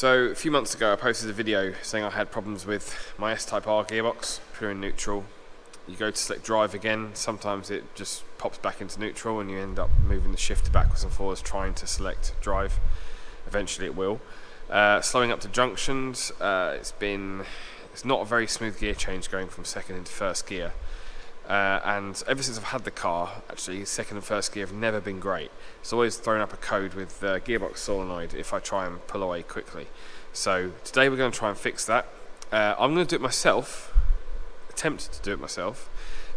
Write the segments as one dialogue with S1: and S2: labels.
S1: So a few months ago I posted a video saying I had problems with my S-Type R gearbox, put it in neutral. You go to select drive again, sometimes it just pops back into neutral and you end up moving the shifter backwards and forwards trying to select drive. Eventually it will. Slowing up to junctions, it's not a very smooth gear change going from second into first gear. And ever since I've had the car, actually, second and first gear have never been great. It's always thrown up a code with the gearbox solenoid if I try and pull away quickly. So today we're going to try and fix that. I'm going to do it myself, attempt to do it myself,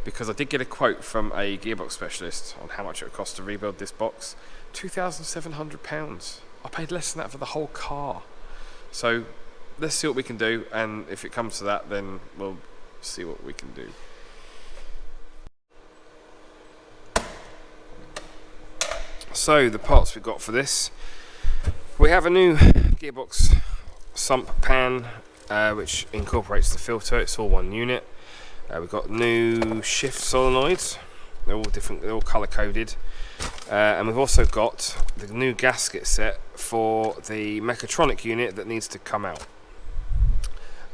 S1: because I did get a quote from a gearbox specialist on how much it would cost to rebuild this box. £2,700. I paid less than that for the whole car. So let's see what we can do, and if it comes to that, then we'll see what we can do. So the parts we've got for this, we have a new gearbox sump pan which incorporates the filter. It's all one unit. We've got new shift solenoids, they're all different, they're all colour coded, and we've also got the new gasket set for the mechatronic unit that needs to come out.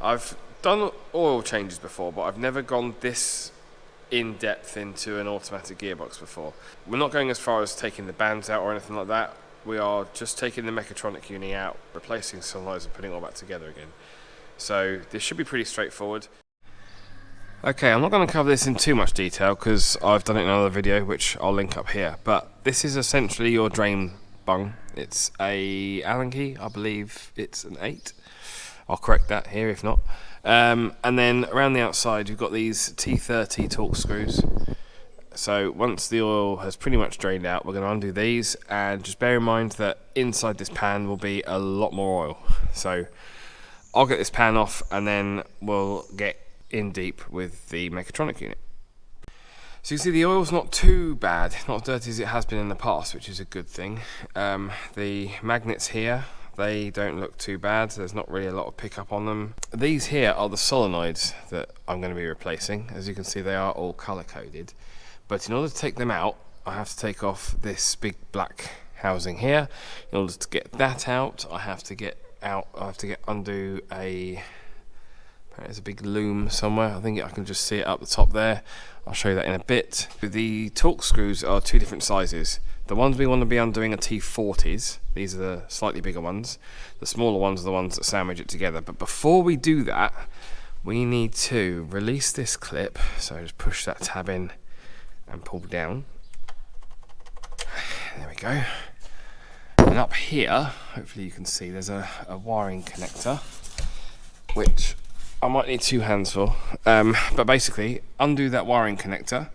S1: I've done oil changes before, but I've never gone this in depth into an automatic gearbox before. We're not going as far as taking the bands out or anything like that. We are just taking the mechatronic unit out, replacing solenoids and putting it all back together again. So this should be pretty straightforward. Okay, I'm not going to cover this in too much detail because I've done it in another video which I'll link up here, but this is essentially your drain bung. It's a Allen key, I believe it's an 8. I'll correct that here if not. And then around the outside you've got these T30 Torx screws. So once the oil has pretty much drained out, we're going to undo these, and just bear in mind that inside this pan will be a lot more oil. So I'll get this pan off and then we'll get in deep with the mechatronic unit. So you can see the oil's not too bad, not as dirty as it has been in the past, which is a good thing. The magnets here, they don't look too bad, there's not really a lot of pickup on them. These here are the solenoids that I'm going to be replacing. As you can see, they are all colour coded, but in order to take them out I have to take off this big black housing here. In order to get that out I have to undo there's a big loom somewhere. I think I can just see it up the top there. I'll show you that in a bit. The Torx screws are two different sizes. The ones we want to be undoing are T40s. These are the slightly bigger ones. The smaller ones are the ones that sandwich it together. But before we do that, we need to release this clip. So just push that tab in and pull down. There we go. And up here, hopefully you can see, there's a wiring connector, which I might need 2 hands for. But basically, undo that wiring connector.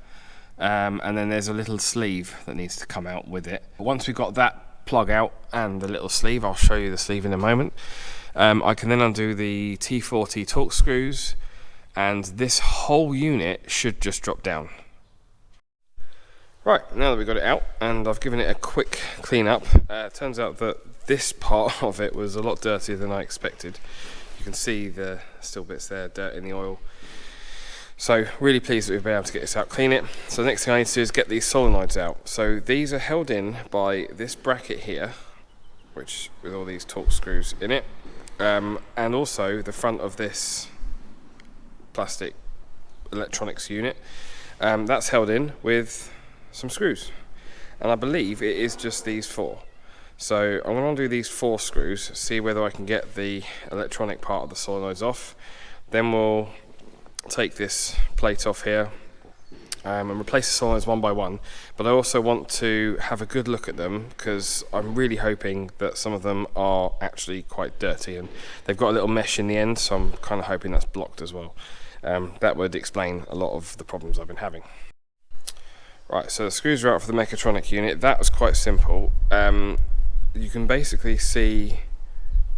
S1: And then there's a little sleeve that needs to come out with it. Once we've got that plug out and the little sleeve, I'll show you the sleeve in a moment, I can then undo the T40 Torx screws, and this whole unit should just drop down. Right, now that we've got it out and I've given it a quick clean up, turns out that this part of it was a lot dirtier than I expected. You can see the still bits there, dirt in the oil. So really pleased that we've been able to get this out, clean it. So the next thing I need to do is get these solenoids out. So these are held in by this bracket here, which with all these Torx screws in it, and also the front of this plastic electronics unit. That's held in with some screws, and I believe it is just these 4. So I'm going to undo these 4 screws, see whether I can get the electronic part of the solenoids off. Then we'll take this plate off here and replace the solenoids one by one, but I also want to have a good look at them because I'm really hoping that some of them are actually quite dirty, and they've got a little mesh in the end, so I'm kind of hoping that's blocked as well. That would explain a lot of the problems I've been having. Right, so the screws are out for the mechatronic unit. That was quite simple. You can basically see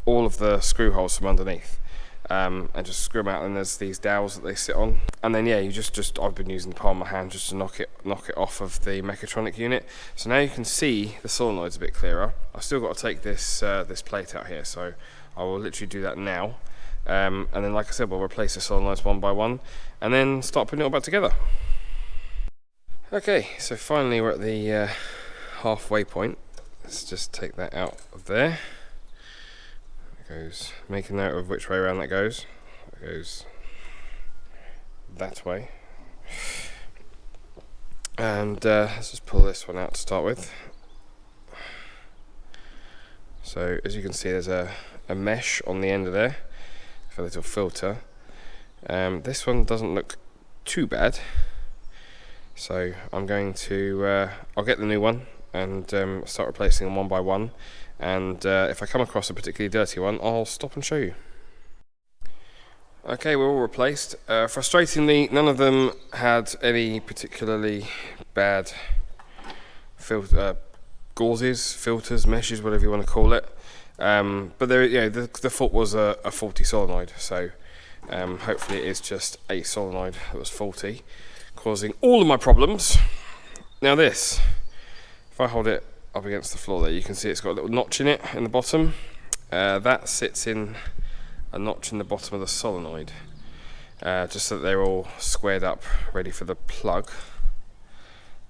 S1: all of the screw holes from underneath. And just screw them out, and there's these dowels that they sit on, and then yeah, you just I've been using the palm of my hand just to knock it off of the mechatronic unit. So now you can see the solenoids a bit clearer. I've still got to take this plate out here, so I will literally do that now, and then like I said, we'll replace the solenoids one by one and then start putting it all back together. Okay, so finally we're at the halfway point. Let's just take that out of there. goes, make a note of which way around that goes. It goes that way. And let's just pull this one out to start with. So as you can see, there's a mesh on the end of there for a little filter. This one doesn't look too bad, so I'm going to I'll get the new one and start replacing them one by one, and if I come across a particularly dirty one, I'll stop and show you. Okay, we're all replaced. Frustratingly, none of them had any particularly bad gauzes, filters, meshes, whatever you want to call it. But there, yeah, the fault was a faulty solenoid. So hopefully it is just a solenoid that was faulty, causing all of my problems. Now this, if I hold it up against the floor there, you can see it's got a little notch in it in the bottom. That sits in a notch in the bottom of the solenoid, just so that they're all squared up, ready for the plug.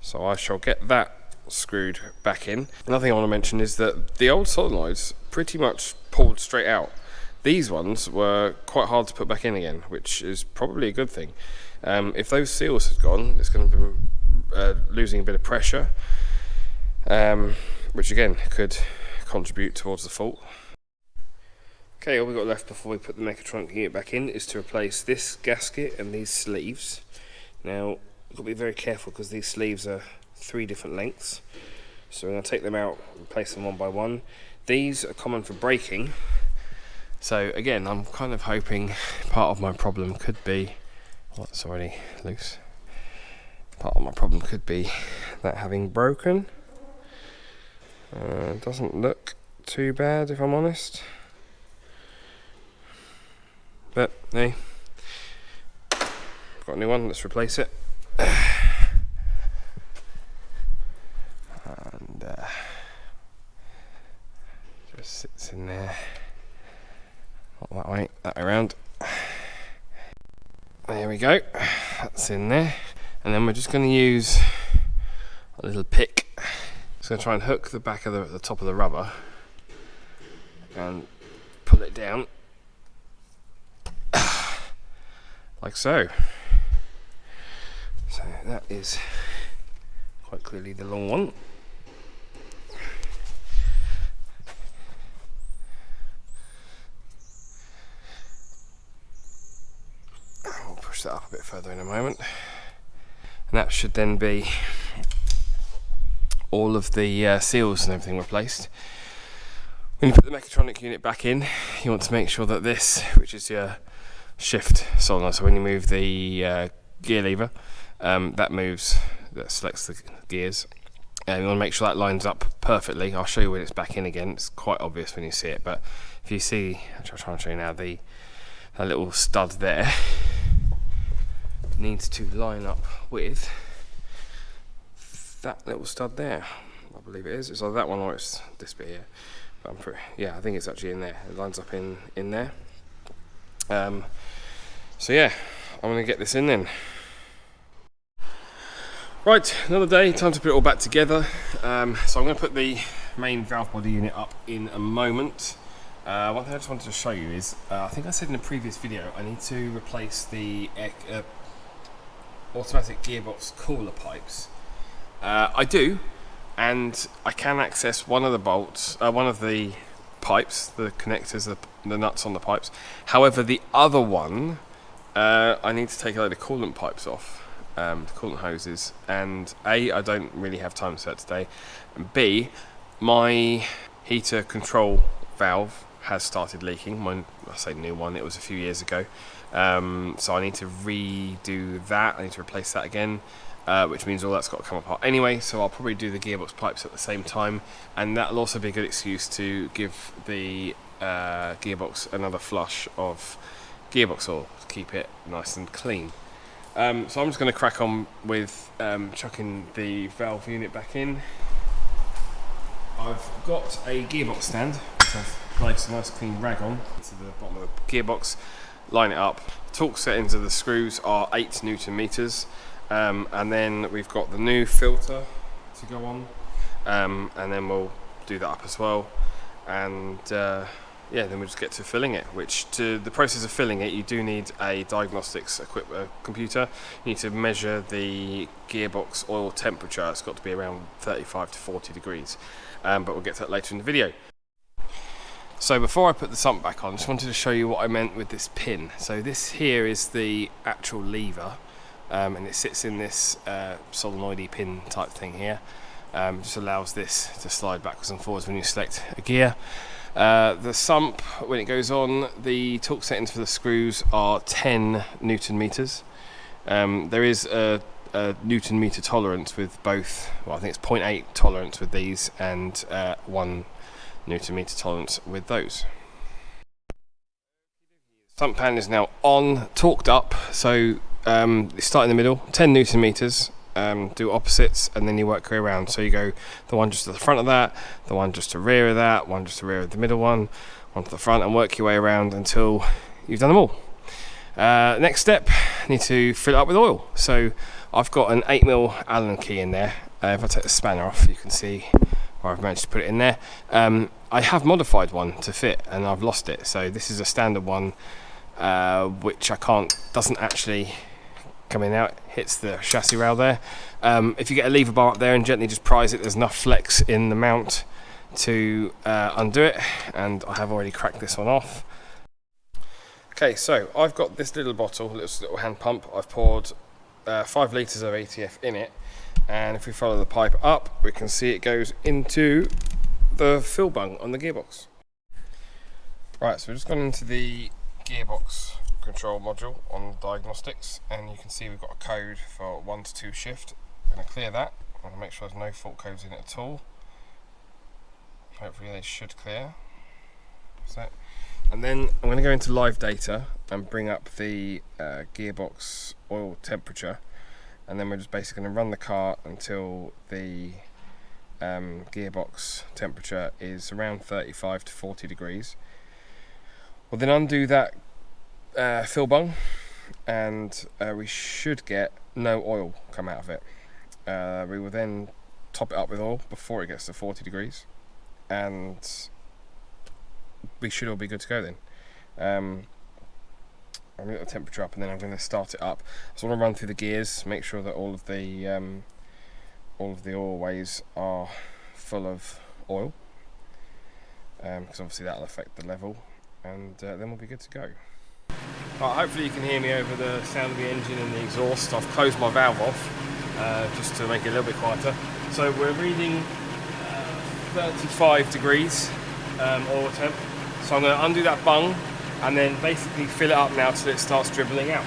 S1: So I shall get that screwed back in. Another thing I want to mention is that the old solenoids pretty much pulled straight out. These ones were quite hard to put back in again, which is probably a good thing. If those seals had gone, it's going to be losing a bit of pressure, which again could contribute towards the fault. Okay, all we've got left before we put the mechatronic unit back in is to replace this gasket and these sleeves. Now, you've got to be very careful because these sleeves are 3 different lengths. So we're going to take them out and replace them one by one. These are common for braking. So again, I'm kind of hoping part of my problem could be, well, it's already loose. Part of my problem could be that having broken. Doesn't look too bad if I'm honest. But hey, got a new one, let's replace it. And just sits in there, not that way, that way around. There we go, that's in there. And then we're just going to use a little pick. Just going to try and hook the back of the top of the rubber and pull it down. Like so. So that is quite clearly the long one. I'll push that up a bit further in a moment. And that should then be all of the seals and everything replaced. When you put the mechatronic unit back in, you want to make sure that this, which is your shift solenoid, so when you move the gear lever, that selects the gears, and you want to make sure that lines up perfectly. I'll show you when it's back in again. It's quite obvious when you see it, but if you see, I'll try and show you now, that little stud there needs to line up with that little stud there. I believe it is. It's either that one or it's this bit here, but yeah, I think it's actually in there. It lines up in there. So yeah, I'm going to get this in then. Right, another day, time to put it all back together. So I'm going to put the main valve body unit up in a moment. One thing I just wanted to show you is, I think I said in a previous video, I need to replace the automatic gearbox cooler pipes. I do, and I can access one of the bolts, one of the pipes, the connectors, the nuts on the pipes. However, the other one, I need to take a load of coolant pipes off, the coolant hoses, and A, I don't really have time to do that today, and B, my heater control valve has started leaking. I say new one, it was a few years ago, so I need to redo that. I need to replace that again, which means all that's got to come apart anyway, so I'll probably do the gearbox pipes at the same time, and that'll also be a good excuse to give the gearbox another flush of gearbox oil to keep it nice and clean. So I'm just going to crack on with chucking the valve unit back in. I've got a gearbox stand, which I've placed a nice clean rag on to the bottom of the gearbox, line it up. Torque settings of the screws are 8 Newton meters, and then we've got the new filter to go on, and then we'll do that up as well, and yeah, then we just get to filling it, which to the process of filling it, you do need a diagnostics computer. You need to measure the gearbox oil temperature. It's got to be around 35 to 40 degrees, but we'll get to that later in the video. So before I put the sump back on, I just wanted to show you what I meant with this pin. So this here is the actual lever, and it sits in this solenoid pin type thing here. Just allows this to slide backwards and forwards when you select a gear. The sump, when it goes on, the torque settings for the screws are 10 Newton meters. There is a Newton meter tolerance with both, well, I think it's 0.8 tolerance with these and 1 Newton meter tolerance with those. Sump pan is now on, torqued up, so you start in the middle, 10 Newton meters. Do opposites, and then you work your way around. So you go the one just to the front of that, the one just to the rear of that, one just to the rear of the middle one to the front, and work your way around until you've done them all. Next step, you need to fill it up with oil. So I've got an 8mm Allen key in there. If I take the spanner off, you can see where I've managed to put it in there. I have modified one to fit, and I've lost it. So this is a standard one, which doesn't actually coming out, hits the chassis rail there. If you get a lever bar up there and gently just prise it, there's enough flex in the mount to undo it, and I have already cracked this one off. Okay, so I've got this little bottle, this little hand pump. I've poured 5 litres of ATF in it, and if we follow the pipe up, we can see it goes into the fill bung on the gearbox. Right, so we've just gone into the gearbox control module on diagnostics, and you can see we've got a code for 1 to 2 shift. I'm going to clear that. I'm going to make sure there's no fault codes in it at all. Hopefully they should clear. So, and then I'm going to go into live data and bring up the gearbox oil temperature, and then we're just basically going to run the car until the gearbox temperature is around 35 to 40 degrees. We'll then undo that fill bung, and we should get no oil come out of it. We will then top it up with oil before it gets to 40 degrees, and we should all be good to go then. I'm going to get the temperature up, and then I'm going to start it up. So I want to run through the gears, make sure that all of the oil ways are full of oil, because obviously that will affect the level, and then we'll be good to go. Right, hopefully you can hear me over the sound of the engine and the exhaust. I've closed my valve off just to make it a little bit quieter. So we're reading 35 degrees oil temp. So I'm going to undo that bung and then basically fill it up now till it starts dribbling out.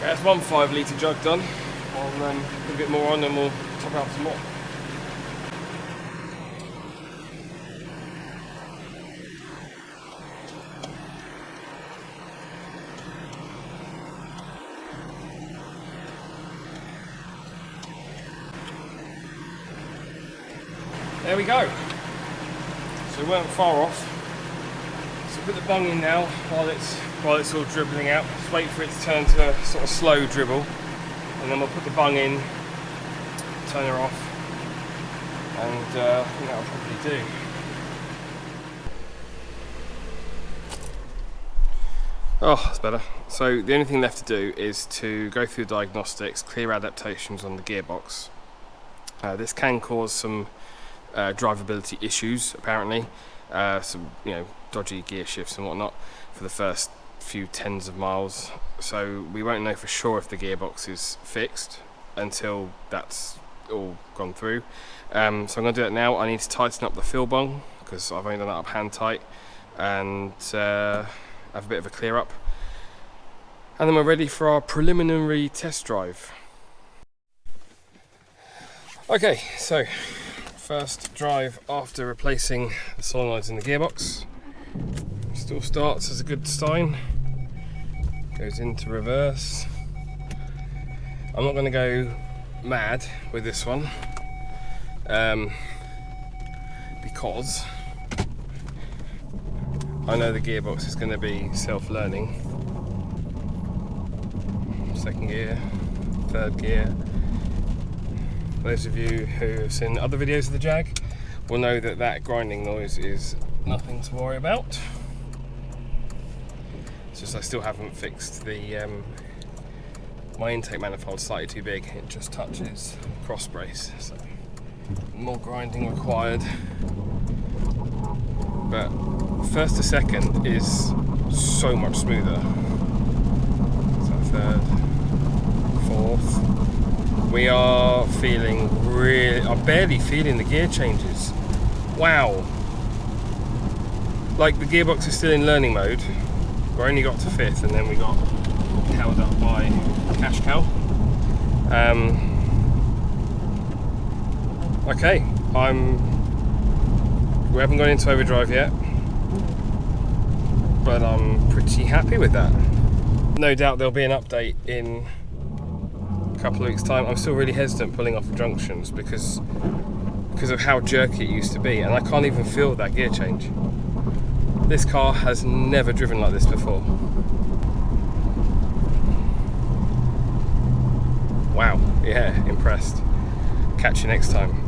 S1: That's 1 5 litre jug done. I'll put a bit more on and we'll top out some more. There we go. So we weren't far off. So put the bung in now while it's all dribbling out. Just wait for it to turn to a sort of slow dribble, and then we'll put the bung in, turn her off, and I think that'll probably do. Oh, that's better. So the only thing left to do is to go through the diagnostics, clear adaptations on the gearbox. This can cause some drivability issues, apparently. Some dodgy gear shifts and whatnot for the first few tens of miles, so we won't know for sure if the gearbox is fixed until that's all gone through. So I'm going to do it now. I need to tighten up the fill bung because I've only done that up hand tight, and have a bit of a clear up, and then we're ready for our preliminary test drive. Okay, so first drive after replacing the solenoids in the gearbox. Still starts as a good sign. Goes into reverse. I'm not going to go mad with this one because I know the gearbox is going to be self-learning. Second gear, third gear. Those of you who have seen other videos of the Jag will know that that grinding noise is nothing to worry about. It's just I still haven't fixed the my intake manifold slightly too big. It just touches cross brace, so more grinding required. But first to second is so much smoother. So third, fourth. We are feeling I'm barely feeling the gear changes. Wow. Like the gearbox is still in learning mode. We only got to fifth and then we got held up by cash cow. Okay, we haven't gone into overdrive yet, but I'm pretty happy with that. No doubt there'll be an update in a couple of weeks' time. I'm still really hesitant pulling off the junctions because of how jerky it used to be, and I can't even feel that gear change. This car has never driven like this before. Wow, yeah, impressed. Catch you next time.